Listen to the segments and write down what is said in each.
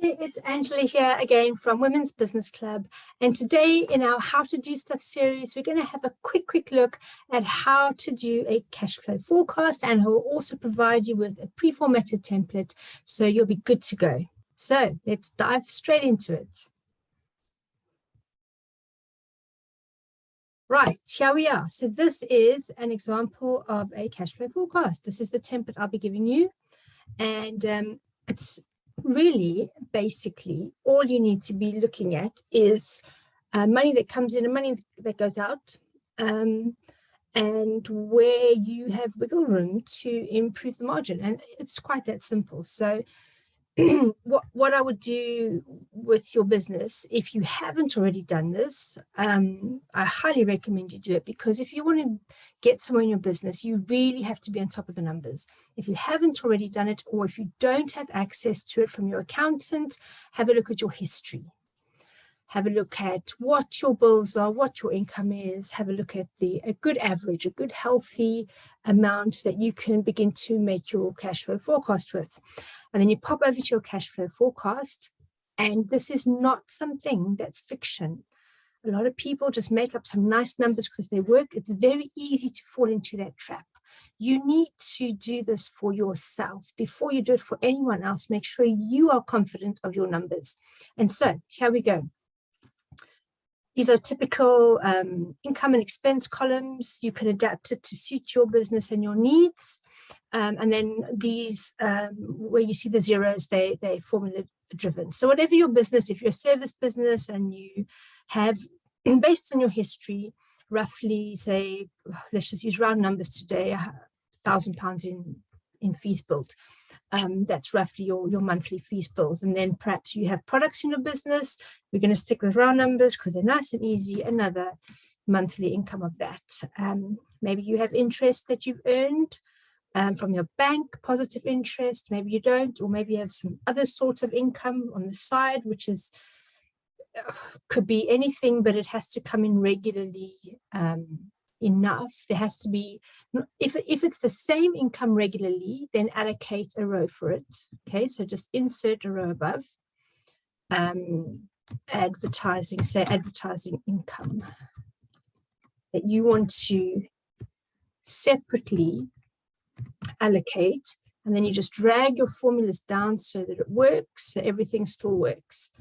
It's Angela here again from Women's Business Club, and today in our How to Do Stuff series we're going to have a quick look at how to do a cash flow forecast, and we'll also provide you with a pre-formatted template so you'll be good to go. So let's dive straight into it. Right, here we are. So this is an example of a cash flow forecast. This is the template I'll be giving you, and it's really basically all you need to be looking at is money that comes in and money that goes out, and where you have wiggle room to improve the margin. And it's quite that simple. So what I would do with your business, if you haven't already done this, I highly recommend you do it, because if you want to get somewhere in your business, you really have to be on top of the numbers. If you haven't already done it, or if you don't have access to it from your accountant, have a look at your history. Have a look at what your bills are, what your income is. Have a look at a good average, a good healthy amount that you can begin to make your cash flow forecast with. And then you pop over to your cash flow forecast, and this is not something that's fiction. A lot of people just make up some nice numbers because they work. It's very easy to fall into that trap. You need to do this for yourself. Before you do it for anyone else, make sure you are confident of your numbers. And so here we go. These are typical income and expense columns. You can adapt it to suit your business and your needs. And then these, where you see the zeros, they're formula driven. So whatever your business, if you're a service business and you have, based on your history, roughly, say, let's just use round numbers today, £1,000 in fees billed. That's roughly your monthly fees bills. And then perhaps you have products in your business. We're going to stick with round numbers because they're nice and easy. Another monthly income of that. Maybe you have interest that you've earned from your bank, positive interest. Maybe you don't, or maybe you have some other sorts of income on the side, which is could be anything, but it has to come in regularly enough. There has to be, if it's the same income regularly, then allocate a row for it. Okay, so just insert a row above. Advertising, say advertising income that you want to separately allocate, and then you just drag your formulas down so that it works, so everything still works.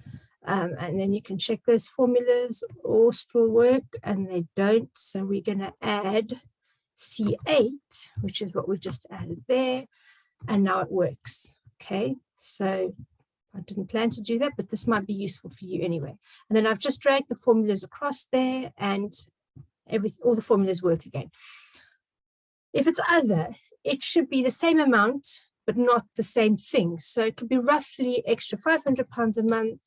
And then you can check those formulas all still work, and they don't. So we're going to add C8, which is what we just added there, and now it works. Okay, so I didn't plan to do that, but this might be useful for you anyway. And then I've just dragged the formulas across there, and all the formulas work again. If it's other, it should be the same amount, but not the same thing. So it could be roughly extra £500 a month,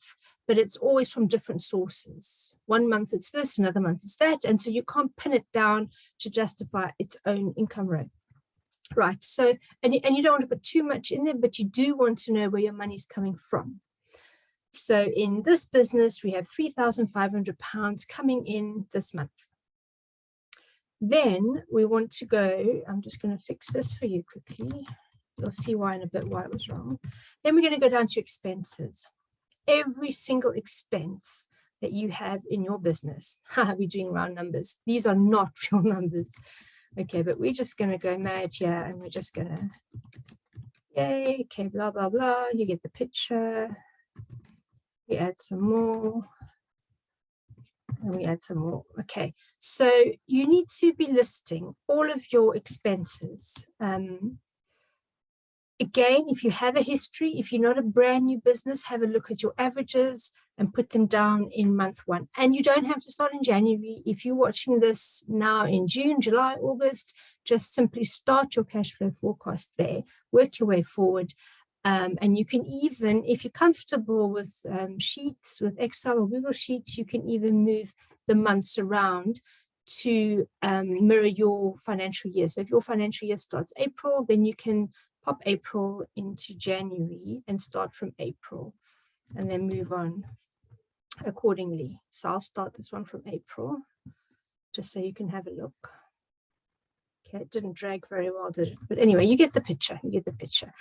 but it's always from different sources. One month it's this, another month it's that. And so you can't pin it down to justify its own income row. Right, so, and you don't want to put too much in there, but you do want to know where your money's coming from. So in this business, we have £3,500 coming in this month. Then we want to go, I'm just going to fix this for you quickly. You'll see why in a bit why it was wrong. Then we're going to go down to expenses. Every single expense that you have in your business. We're doing round numbers. These are not real numbers. Okay, but we're just going to go mad here, and we're just going to, yay, okay, blah, blah, blah. You get the picture. We add some more. And we add some more. Okay, so you need to be listing all of your expenses. Again, if you have a history, if you're not a brand new business, have a look at your averages and put them down in month one. And you don't have to start in January. If you're watching this now in June, July, August, just simply start your cash flow forecast there, work your way forward. And you can even, if you're comfortable with sheets, with Excel or Google Sheets, you can even move the months around to mirror your financial year. So if your financial year starts April, then you can pop April into January and start from April and then move on accordingly. So I'll start this one from April, just so you can have a look. Okay, it didn't drag very well, did it? But anyway, you get the picture. You get the picture.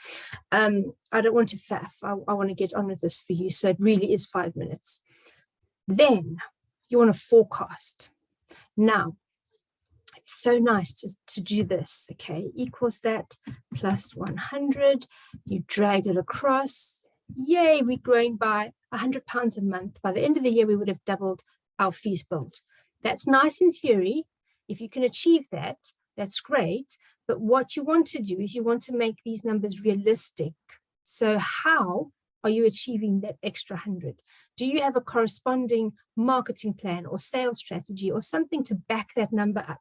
I don't want to faff. I want to get on with this for you. So it really is 5 minutes. Then you want to forecast. Now, it's so nice to do this. Okay, equals that plus 100. You drag it across. Yay, we're growing by £100 a month. By the end of the year, we would have doubled our fees billed. That's nice in theory. If you can achieve that, that's great. But what you want to do is you want to make these numbers realistic. So how are you achieving that extra 100? Do you have a corresponding marketing plan or sales strategy or something to back that number up?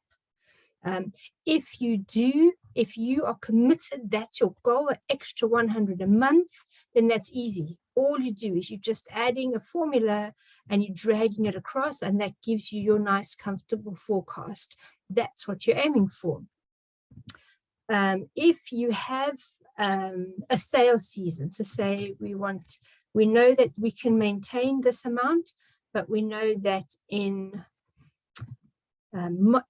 If you do, if you are committed, that's your goal, an extra 100 a month, then that's easy. All you do is you're just adding a formula and you're dragging it across, and that gives you your nice, comfortable forecast. That's what you're aiming for. If you have a sales season, so say we know that we can maintain this amount, but we know that in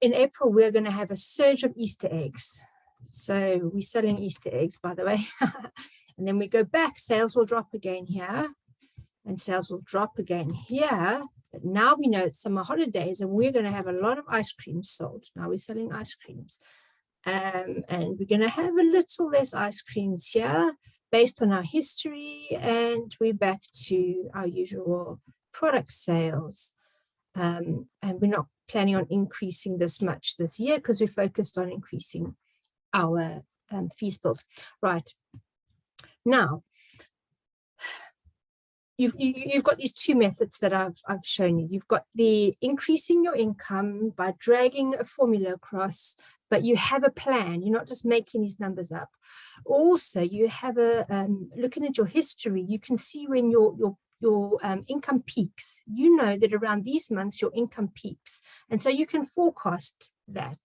April, we're going to have a surge of Easter eggs. So we're selling Easter eggs, by the way. And then we go back, sales will drop again here, and sales will drop again here. But now we know it's summer holidays, and we're going to have a lot of ice creams sold. Now we're selling ice creams. And we're going to have a little less ice creams here based on our history, and we're back to our usual product sales. And we're not planning on increasing this much this year because we're focused on increasing our fees billed. Right. Now, you've got these two methods that I've shown you. You've got the increasing your income by dragging a formula across, but you have a plan. You're not just making these numbers up. Also, you have looking at your history, you can see when your income peaks. You know that around these months your income peaks, and so you can forecast that.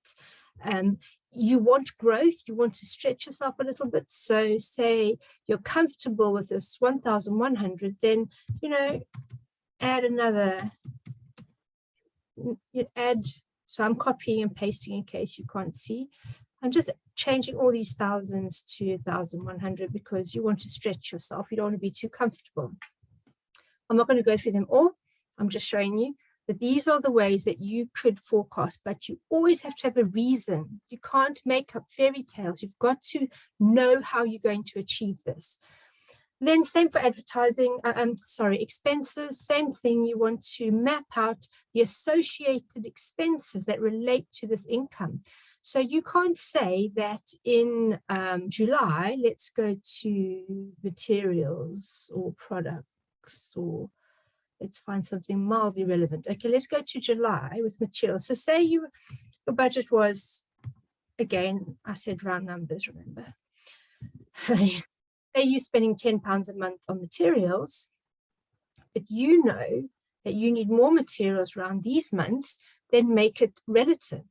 You want growth, you want to stretch yourself a little bit. So say you're comfortable with this 1,100, then add another. So I'm copying and pasting in case you can't see. I'm just changing all these thousands to 1,100 because you want to stretch yourself. You don't want to be too comfortable. I'm not going to go through them all. I'm just showing you that these are the ways that you could forecast, but you always have to have a reason. You can't make up fairy tales. You've got to know how you're going to achieve this. Then same for advertising, expenses, same thing. You want to map out the associated expenses that relate to this income. So you can't say that in July, let's go to materials or products, or let's find something mildly relevant. Okay, let's go to July with materials. So say your budget was, again, I said round numbers, remember. Say you're spending £10 a month on materials, but you know that you need more materials around these months, then make it relative.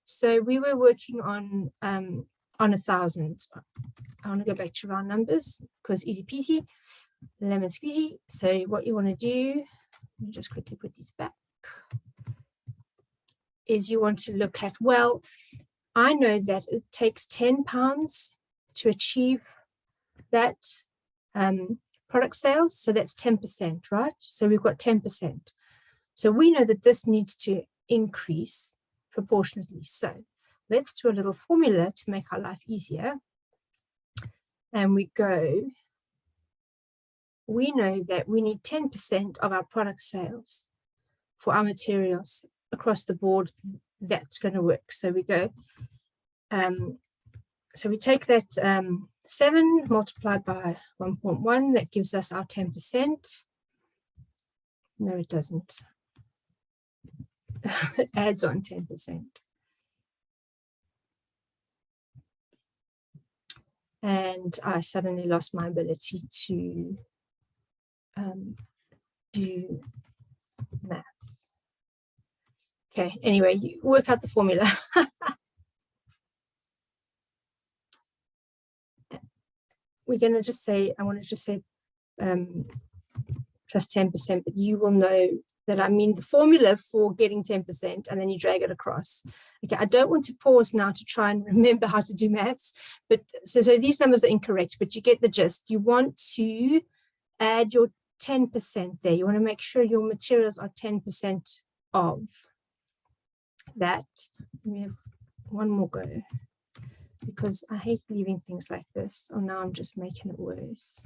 So we were working on 1,000. I want to go back to round numbers because easy peasy, lemon squeezy. So what you want to do, let me just quickly put these back, is you want to look at, well, I know that it takes £10 to achieve that product sales. So that's 10%, right? So we've got 10%. So we know that this needs to increase proportionately. So let's do a little formula to make our life easier. And we know that we need 10% of our product sales for our materials across the board. That's going to work. So we go, so we take that 7 multiplied by 1.1, that gives us our 10%. No, it doesn't. It adds on 10%. And I suddenly lost my ability to do math. Okay, anyway, you work out the formula. We're going to just say, I want to just say plus 10%, but you will know that I mean the formula for getting 10%, and then you drag it across. Okay, I don't want to pause now to try and remember how to do maths, but so these numbers are incorrect, but you get the gist. You want to add your 10% there. You want to make sure your materials are 10% of that. We have one more go, because I hate leaving things like this. Oh, now I'm just making it worse.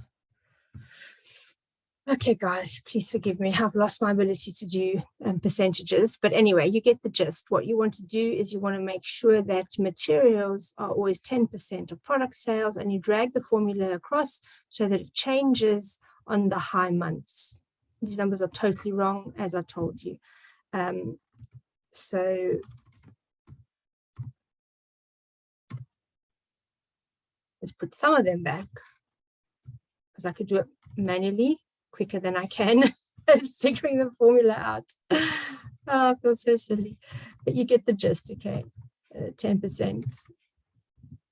Okay, guys, please forgive me. I've lost my ability to do percentages. But anyway, you get the gist. What you want to do is you want to make sure that materials are always 10% of product sales, and you drag the formula across so that it changes on the high months. These numbers are totally wrong, as I told you. So let's put some of them back, because I could do it manually quicker than I can at figuring the formula out. Oh, I feel so silly. But you get the gist, okay? 10%.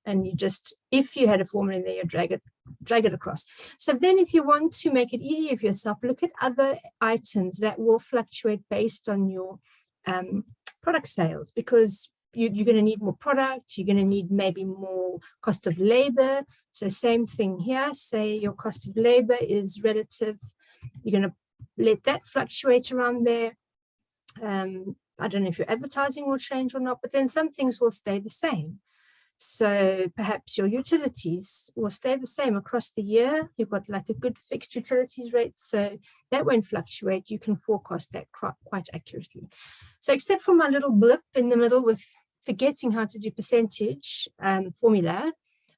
And you just, if you had a formula in there, you drag it across. So then if you want to make it easier for yourself, look at other items that will fluctuate based on your product sales, because you're going to need more product, you're going to need maybe more cost of labor. So same thing here, say your cost of labor is relative, you're going to let that fluctuate around there. I don't know if your advertising will change or not, but then some things will stay the same. So perhaps your utilities will stay the same across the year. You've got like a good fixed utilities rate, so that won't fluctuate. You can forecast that quite accurately. So except for my little blip in the middle with forgetting how to do percentage formula,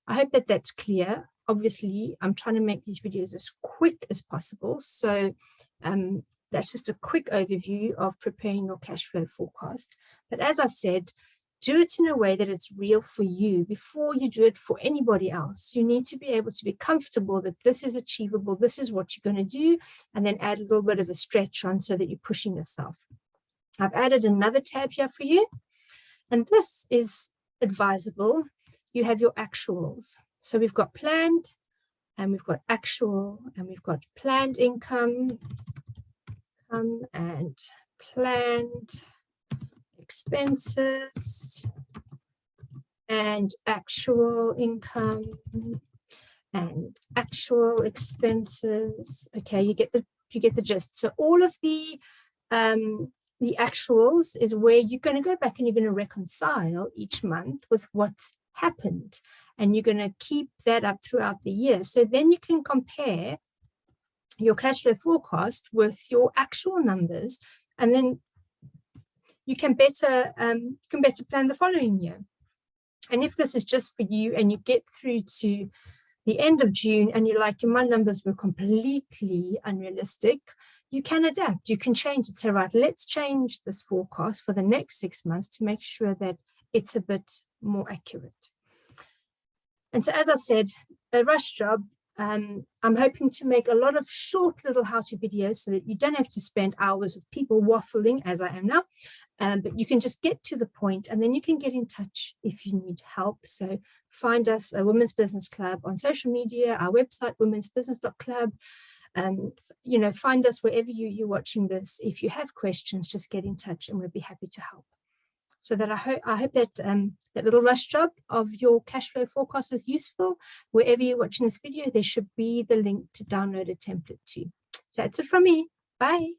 I hope that that's clear. Obviously, I'm trying to make these videos as quick as possible. So that's just a quick overview of preparing your cash flow forecast. But as I said, do it in a way that it's real for you before you do it for anybody else. You need to be able to be comfortable that this is achievable, this is what you're going to do, and then add a little bit of a stretch on so that you're pushing yourself. I've added another tab here for you, and this is advisable. You have your actuals. So we've got planned, and we've got actual, and we've got planned income, and planned expenses, and actual income, and actual expenses. Okay, you get the gist. So all of the actuals is where you're going to go back and you're going to reconcile each month with what's happened, and you're going to keep that up throughout the year. So then you can compare your cash flow forecast with your actual numbers, and then you can better plan the following year. And if this is just for you and you get through to the end of June and you're like, my numbers were completely unrealistic, you can adapt, you can change it. Say, right, let's change this forecast for the next 6 months to make sure that it's a bit more accurate. And so, as I said, a rush job. I'm hoping to make a lot of short little how-to videos so that you don't have to spend hours with people waffling as I am now, but you can just get to the point, and then you can get in touch if you need help. So find us, a Women's Business Club, on social media, our website, womensbusiness.club. Find us wherever you're watching this. If you have questions, just get in touch and we'll be happy to help. So that I hope that that little rush job of your cash flow forecast was useful. Wherever you're watching this video, there should be the link to download a template too. So that's it from me. Bye.